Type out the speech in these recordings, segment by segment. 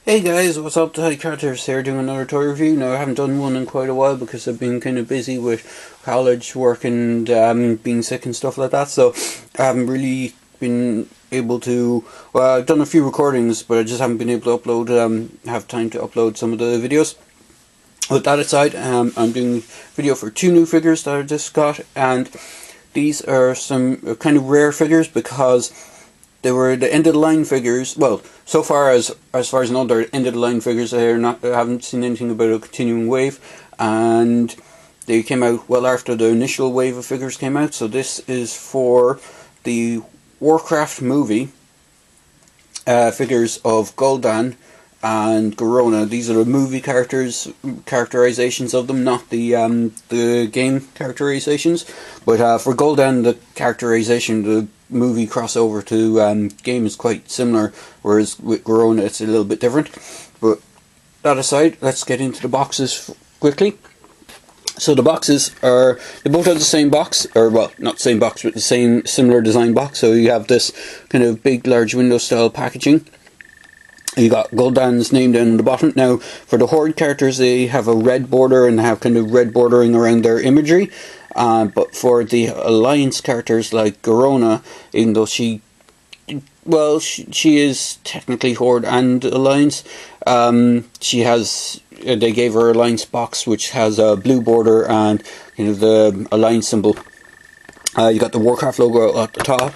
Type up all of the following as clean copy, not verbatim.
Hey guys, what's up? The Characters here doing another toy review. Now I haven't done one in quite a while because I've been kind of busy with college, work and being sick and stuff like that, so I haven't really been able to, well, I've done a few recordings but I just haven't been able to have time to upload some of the videos. With that aside, I'm doing a video for two new figures that I just got, and these are some kind of rare figures because they were the end of the line figures. Well, so far as far as I know, they're end of the line figures. I haven't seen anything about a continuing wave, and they came out well after the initial wave of figures came out. So this is for the Warcraft movie figures of Gul'dan and Garona. These are the movie characterizations of them, not the game characterizations. But for Gul'dan, the characterization, the movie crossover to game is quite similar, whereas with Garona it's a little bit different. But that aside, let's get into the boxes quickly. So the boxes are, they both have the same box, or well, not the same box, but the same similar design box. So you have this kind of big, large window style packaging. You got Gul'dan's name down the bottom. Now, for the Horde characters, they have a red border and have kind of red bordering around their imagery. But for the Alliance characters like Garona, even though she is technically Horde and Alliance, she has, they gave her Alliance box which has a blue border and the Alliance symbol. You got the Warcraft logo at the top.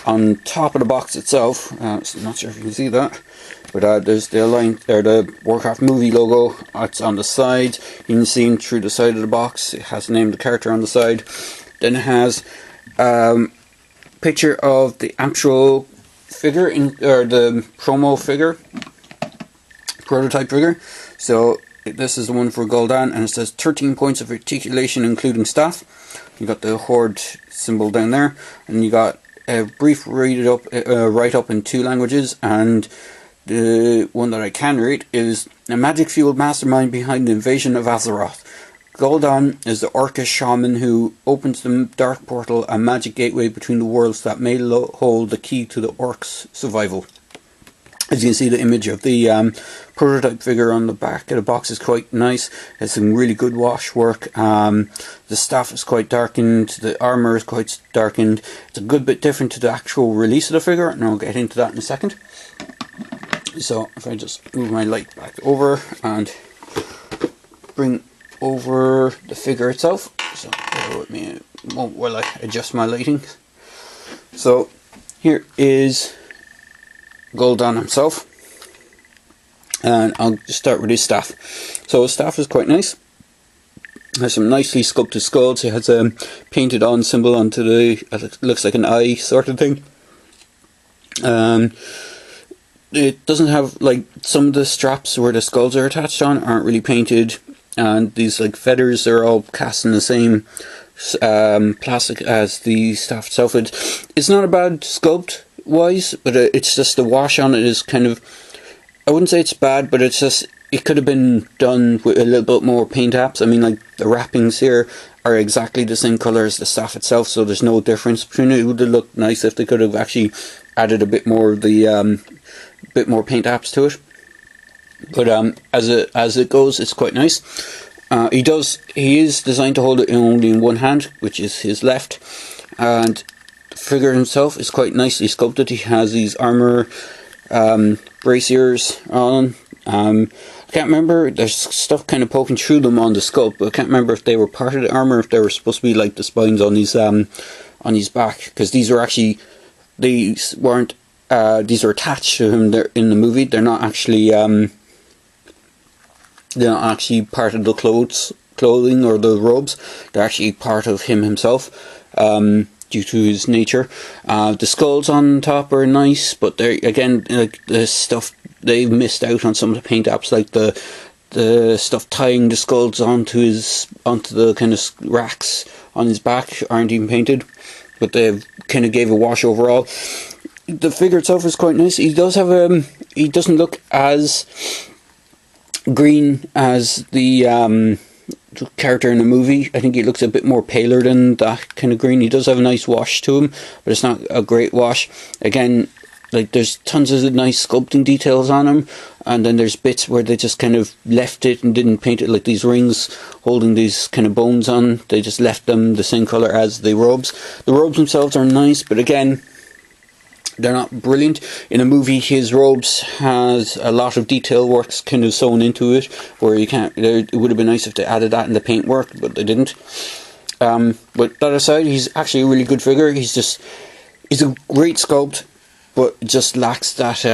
On top of the box itself, I'm not sure if you can see that, but there's the Alliance, or the Warcraft movie logo. It's on the side. You can see through the side of the box. It has the name of the character on the side. Then it has picture of the actual figure or the promo figure, prototype figure. So this is the one for Gul'dan, and it says 13 points of articulation, including staff. You got the Horde symbol down there, and you got a brief write up in two languages, and the one that I can read is: a magic-fueled mastermind behind the invasion of Azeroth. Gul'dan is the Orcish shaman who opens the dark portal, a magic gateway between the worlds that may hold the key to the orcs' survival. As you can see, the image of the prototype figure on the back of the box is quite nice. It's some really good wash work. The staff is quite darkened. The armour is quite darkened. It's a good bit different to the actual release of the figure, and I'll get into that in a second. So if I just move my light back over and bring over the figure itself. So bear with me while I adjust my lighting. So here is Gul'dan himself, and I'll just start with his staff. So his staff is quite nice. Has some nicely sculpted skulls. It has a painted on symbol onto the, it looks like an eye sort of thing. It doesn't have, like, some of the straps where the skulls are attached on aren't really painted, and these like feathers are all cast in the same plastic as the staff itself. It's not a bad sculpt wise, but it's just the wash on it is kind of, I wouldn't say it's bad, but it's just, it could have been done with a little bit more paint apps. I mean, like, the wrappings here are exactly the same colour as the staff itself, so there's no difference between it. It would have looked nice if they could have actually added a bit more of the bit more paint apps to it. But as it goes, it's quite nice. He is designed to hold it only in one hand, which is his left, and the figure himself is quite nicely sculpted. He has these armor braziers on. I can't remember, there's stuff kind of poking through them on the sculpt, but I can't remember if they were part of the armor, if they were supposed to be like the spines on his back, because these were actually, these weren't, these are attached to him. They're in the movie. They're not actually part of the clothing or the robes. They're actually part of him himself, due to his nature. The skulls on top are nice, but they're, again, like, the stuff, they've missed out on some of the paint apps, like the stuff tying the skulls onto the kind of racks on his back aren't even painted, but they kind of gave a wash overall. The figure itself is quite nice. He does have he doesn't look as green as the character in the movie. I think he looks a bit more paler than that kind of green. He does have a nice wash to him, but it's not a great wash. Again, like there's tons of nice sculpting details on him, and then there's bits where they just kind of left it and didn't paint it, like these rings holding these kind of bones on. They just left them the same colour as the robes. The robes themselves are nice, but again, they're not brilliant. In a movie, his robes has a lot of detail works kind of sewn into it, where you can't. It would have been nice if they added that in the paint work, but they didn't. But that aside, he's actually a really good figure. He's a great sculpt, but just lacks that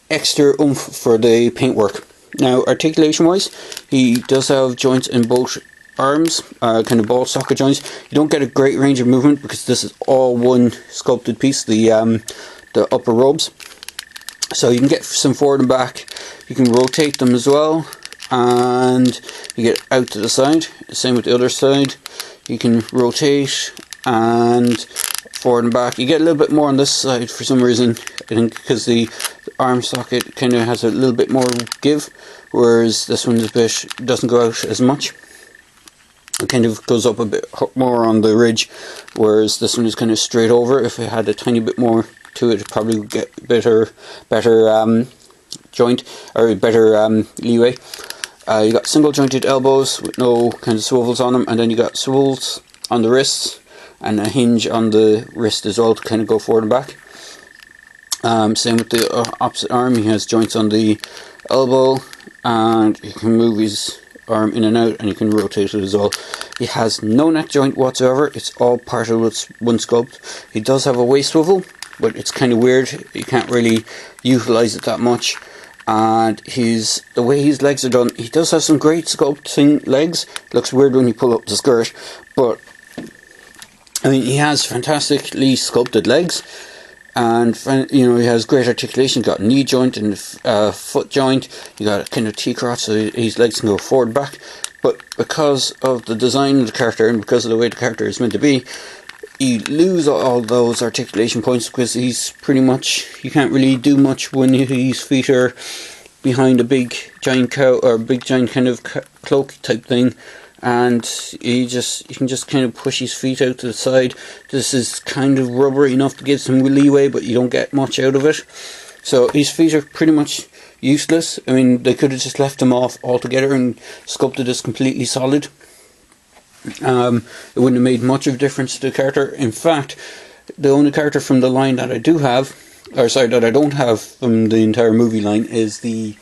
extra oomph for the paintwork. Now, articulation wise, he does have joints in both arms, kind of ball socket joints. You don't get a great range of movement because this is all one sculpted piece, the upper robes. So you can get some forward and back. You can rotate them as well, and you get out to the side. Same with the other side. You can rotate and forward and back. You get a little bit more on this side for some reason, I think because the arm socket kind of has a little bit more give, whereas this one doesn't go out as much. It kind of goes up a bit more on the ridge, whereas this one is kind of straight over. If it had a tiny bit more to it, probably would get better joint, or better leeway. You got single jointed elbows with no kind of swivels on them, and then you got swivels on the wrists and a hinge on the wrist as well to kind of go forward and back. Same with the opposite arm. He has joints on the elbow, and you can move his arm in and out, and you can rotate it as well. He has no neck joint whatsoever. It's all part of one sculpt. He does have a waist swivel, but it's kind of weird. You can't really utilize it that much. And the way his legs are done, he does have some great sculpting legs. It looks weird when you pull up the skirt, but I mean, he has fantastically sculpted legs, and he has great articulation. He's got a knee joint and a foot joint. You got a kind of T-crotch, so his legs can go forward and back. But because of the design of the character and because of the way the character is meant to be, you lose all those articulation points because he's pretty much, you can't really do much when his feet are behind a big giant cow or big giant kind of cloak type thing, and you can just kind of push his feet out to the side. This is kind of rubbery enough to give some leeway, but you don't get much out of it. So his feet are pretty much useless. I mean, they could have just left them off altogether and sculpted this completely solid. It wouldn't have made much of a difference to the character. In fact, the only character from the line that I don't have from the entire movie line is the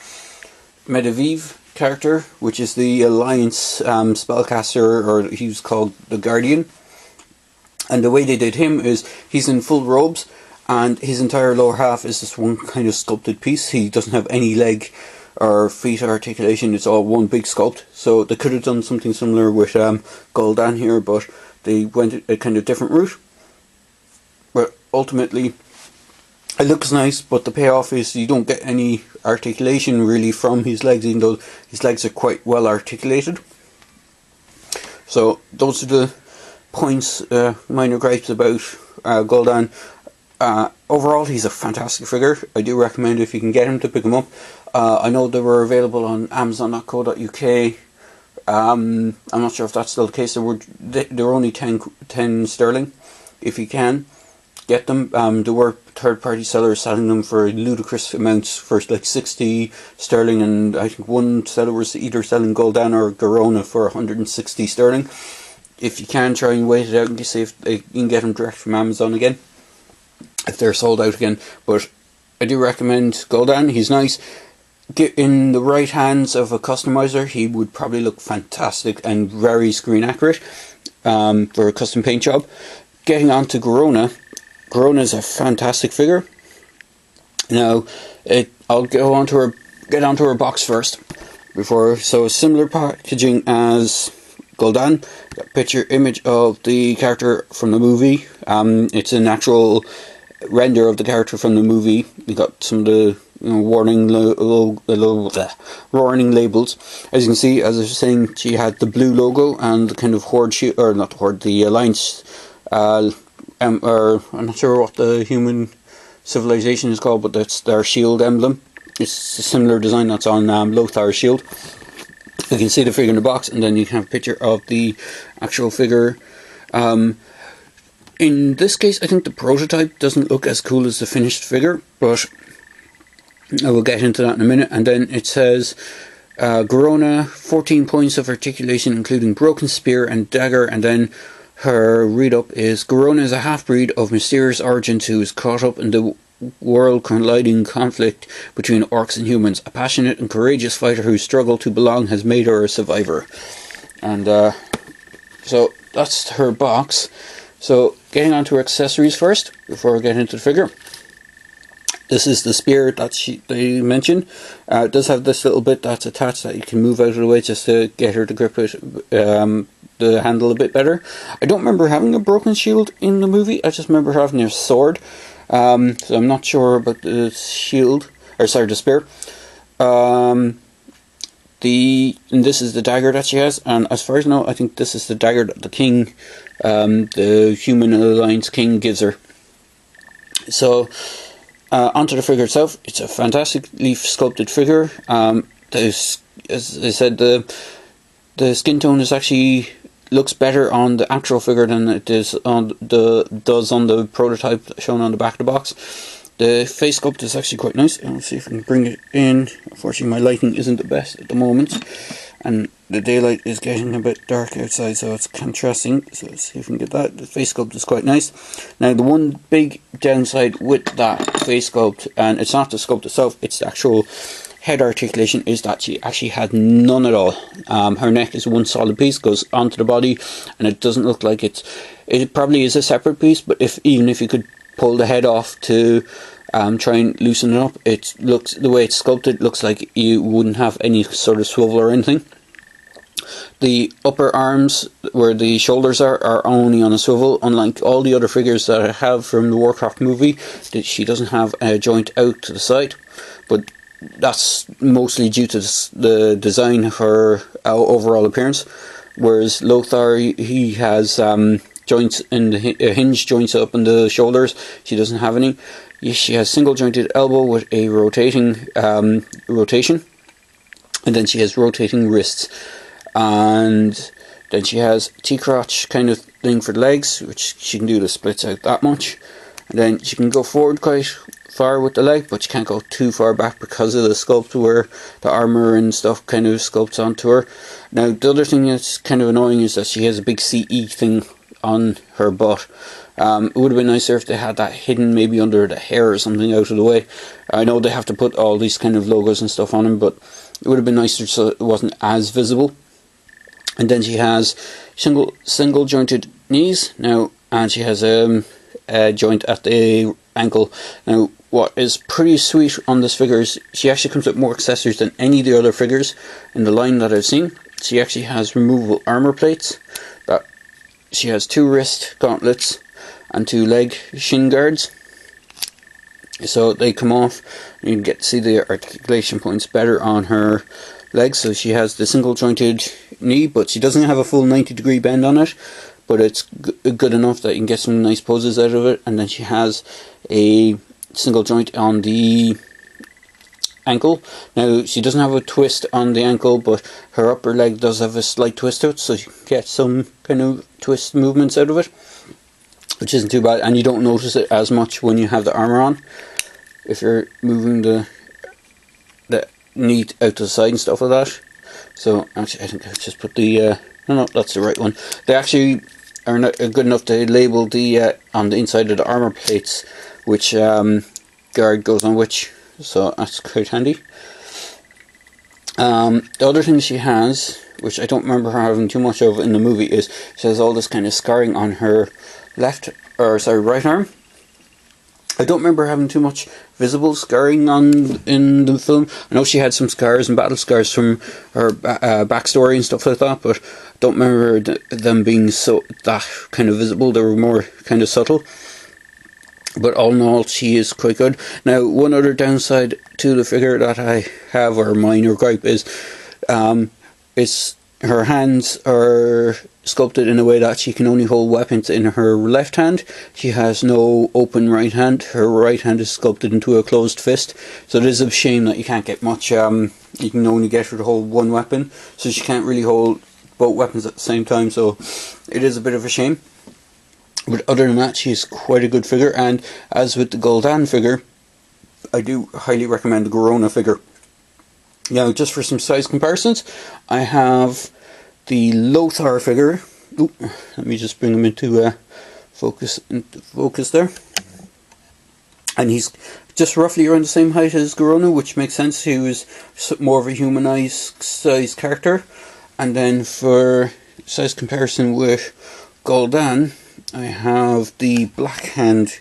Medivh character, which is the Alliance spellcaster, or he's called the Guardian. And the way they did him is he's in full robes, and his entire lower half is this one kind of sculpted piece. He doesn't have any leg or feet articulation. It's all one big sculpt. So they could have done something similar with Gul'dan here, but they went a kind of different route. But ultimately, it looks nice, but the payoff is you don't get any articulation really from his legs, even though his legs are quite well articulated. So those are the points, minor gripes about Gul'dan. Overall, he's a fantastic figure. I do recommend, if you can get him, to pick him up. I know they were available on Amazon.co.uk. I'm not sure if that's still the case. They're only 10 sterling. If you can get them, there were third-party sellers selling them for ludicrous amounts, for like 60 sterling, and I think one seller was either selling Gul'dan or Garona for 160 sterling. If you can, try and wait it out and see if you can get them direct from Amazon again, if they're sold out again. But I do recommend Gul'dan. He's nice. Get in the right hands of a customizer, he would probably look fantastic and very screen accurate for a custom paint job. Getting on to Garona. Garona is a fantastic figure. Now, I'll get onto her box first. So similar packaging as Gul'dan. Got a picture image of the character from the movie. It's an actual render of the character from the movie. We got some of the warning labels. As you can see, as I was saying, she had the blue logo and the kind of Horde shield, or not the Horde, the Alliance, or I'm not sure what the human civilization is called, but that's their shield emblem. It's a similar design that's on Lothar's shield. You can see the figure in the box, and then you can have a picture of the actual figure. in this case, I think the prototype doesn't look as cool as the finished figure, but I will get into that in a minute. And then it says, Garona, 14 points of articulation, including broken spear and dagger. And then her read-up is, Garona is a half-breed of mysterious origins who is caught up in the world-colliding conflict between orcs and humans. A passionate and courageous fighter whose struggle to belong has made her a survivor. And so that's her box. So getting on to her accessories first, before we get into the figure. This is the spear that they mentioned. It does have this little bit that's attached that you can move out of the way just to get her to grip it, the handle a bit better. I don't remember having a broken shield in the movie. I just remember having a sword. So I'm not sure about the shield, or sorry, the spear. And this is the dagger that she has, and as far as I know, I think this is the dagger that the king, the Human Alliance king, gives her. So, onto the figure itself. It's a fantastically sculpted figure. As I said, the skin tone is actually looks better on the actual figure than it does on the prototype shown on the back of the box. The face sculpt is actually quite nice. I'll see if I can bring it in. Unfortunately, my lighting isn't the best at the moment, and the daylight is getting a bit dark outside, so it's contrasting. So let's see if we can get that. The face sculpt is quite nice. Now, the one big downside with that face sculpt, and it's not the sculpt itself, it's the actual head articulation, is that she actually had none at all. Her neck is one solid piece, goes onto the body, and it doesn't look like it probably is a separate piece, but even if you could pull the head off to try and loosen it up, it looks, the way it's sculpted, looks like you wouldn't have any sort of swivel or anything. The upper arms, where the shoulders are only on a swivel, unlike all the other figures that I have from the Warcraft movie. She doesn't have a joint out to the side, but that's mostly due to the design of her overall appearance. Whereas Lothar, he has joints in the hinge joints up in the shoulders. She doesn't have any. She has single jointed elbow with a rotation, and then she has rotating wrists, and then she has T-crotch kind of thing for the legs, which she can do the splits out that much, and then she can go forward quite far with the leg, but you can't go too far back because of the sculpt where the armor and stuff kind of sculpts onto her. Now, the other thing that's kind of annoying is that she has a big CE thing on her butt. It would have been nicer if they had that hidden maybe under the hair or something out of the way. I know they have to put all these kind of logos and stuff on them, but it would have been nicer so it wasn't as visible. And then she has single jointed knees now, and she has a joint at the ankle. Now, what is pretty sweet on this figure is she actually comes with more accessories than any of the other figures in the line that I've seen. She actually has removable armor plates. She has 2 wrist gauntlets and 2 leg shin guards. So they come off, and you can get to see the articulation points better on her legs. So she has the single jointed knee, but she doesn't have a full 90-degree bend on it, but it's good enough that you can get some nice poses out of it. And then she has a single joint on the ankle. Now, she doesn't have a twist on the ankle, but her upper leg does have a slight twist to it, so you get some kind of twist movements out of it, which isn't too bad, and you don't notice it as much when you have the armor on, if you're moving the knee out to the side and stuff like that. So, actually, I think I just put the, no, that's the right one. They actually are not good enough to label the, on the inside of the armor plates, which guard goes on which, so that's quite handy. The other thing she has, which I don't remember her having too much of in the movie, is she has all this kind of scarring on her right arm. I don't remember having too much visible scarring in the film. I know she had some scars and battle scars from her backstory and stuff like that, but I don't remember them being so that kind of visible. They were more kind of subtle. But all in all, she is quite good. Now, one other downside to the figure that I have, or minor gripe, is her hands are sculpted in a way that she can only hold weapons in her left hand. She has no open right hand. Her right hand is sculpted into a closed fist. So it is a shame that you can't get much. You can only get her to hold one weapon, so she can't really hold both weapons at the same time. So it is a bit of a shame. But other than that, she's quite a good figure, and as with the Gul'dan figure, I do highly recommend the Garona figure. Now, just for some size comparisons, I have the Lothar figure. Ooh, let me just bring him into focus there. And he's just roughly around the same height as Garona, which makes sense. He was more of a humanized size character. And then for size comparison with Gul'dan, I have the Black Hand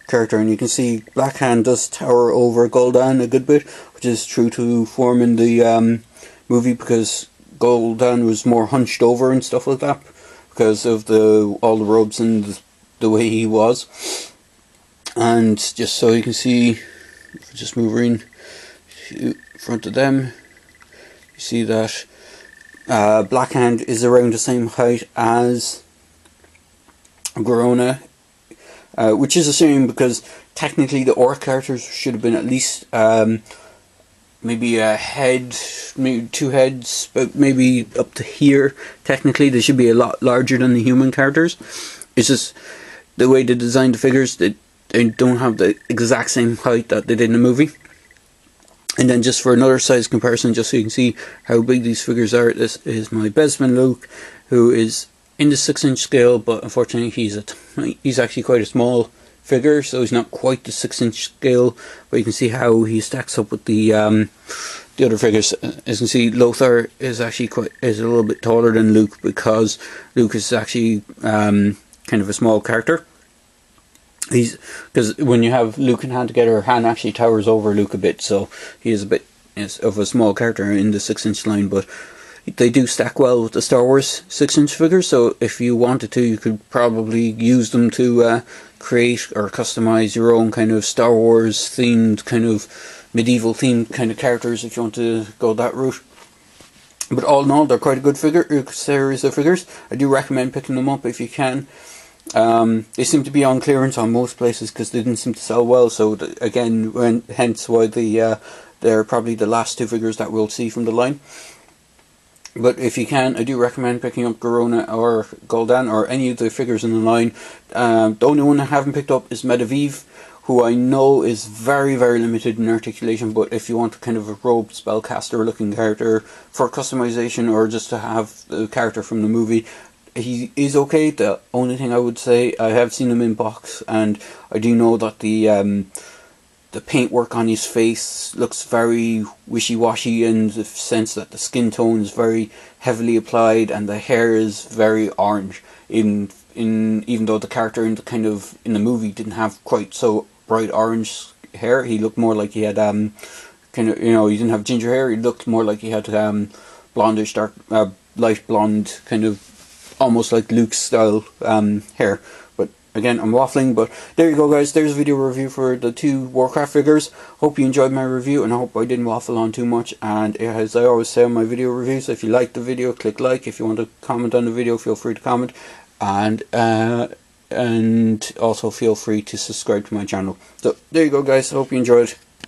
character, and you can see Black Hand does tower over Gul'dan a good bit, which is true to form in the movie, because Gul'dan was more hunched over and stuff like that because of all the robes and the way he was. And just so you can see, if I just move in front of them, you see that Black Hand is around the same height as Garona, which is a shame, because technically the orc characters should have been at least maybe a head, maybe 2 heads, but maybe up to here. Technically they should be a lot larger than the human characters. It's just the way they designed the figures, they don't have the exact same height that they did in the movie. And then just for another size comparison, just so you can see how big these figures are, this is my Besman Luke, who is in the 6-inch scale, but unfortunately he's actually quite a small figure, so he's not quite the 6-inch scale. But you can see how he stacks up with the other figures. As you can see, Lothar is actually a little bit taller than Luke, because Luke is actually kind of a small character. Because when you have Luke and Han together, Han actually towers over Luke a bit, so he is a bit of a small character in the 6-inch line. But they do stack well with the Star Wars 6-inch figures, so if you wanted to, you could probably use them to create or customize your own kind of Star Wars themed, kind of medieval themed kind of characters, if you want to go that route. But all in all, they're quite a good series of figures. I do recommend picking them up if you can. They seem to be on clearance on most places because they didn't seem to sell well, so hence why they're probably the last 2 figures that we'll see from the line. But if you can, I do recommend picking up Garona or Gul'dan or any of the figures in the line. The only one I haven't picked up is Medivh, who I know is very, very limited in articulation, but if you want kind of a robed spellcaster looking character for customization, or just to have the character from the movie, he is okay. The only thing I would say, I have seen him in box, and I do know that the paintwork on his face looks very wishy-washy, in the sense that the skin tone is very heavily applied and the hair is very orange. Even though the character in the movie didn't have quite so bright orange hair, he looked more like he had he didn't have ginger hair. He looked more like he had blondish, dark, light blonde, kind of almost like Luke's style hair. But again, I'm waffling, but there you go, guys. There's a video review for the 2 Warcraft figures. Hope you enjoyed my review, and I hope I didn't waffle on too much. And as I always say on my video reviews, if you like the video, click like. If you want to comment on the video, feel free to comment. And also feel free to subscribe to my channel. So there you go, guys. Hope you enjoyed.